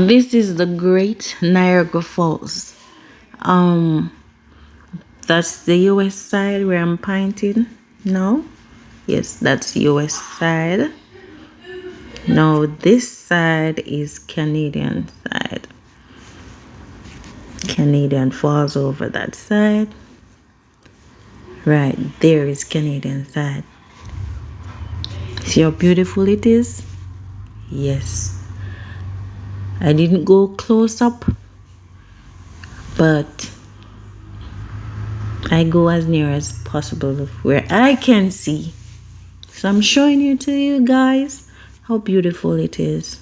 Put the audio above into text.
This is the Great Niagara Falls. Um, that's the US side where I'm pointing now. Yes, that's US side. Now this side is Canadian side. Canadian Falls over that side. Right there is Canadian side. See how beautiful it is? Yes. I didn't go close up, but I go as near as possible where I can see. So I'm showing you to you guys how beautiful it is.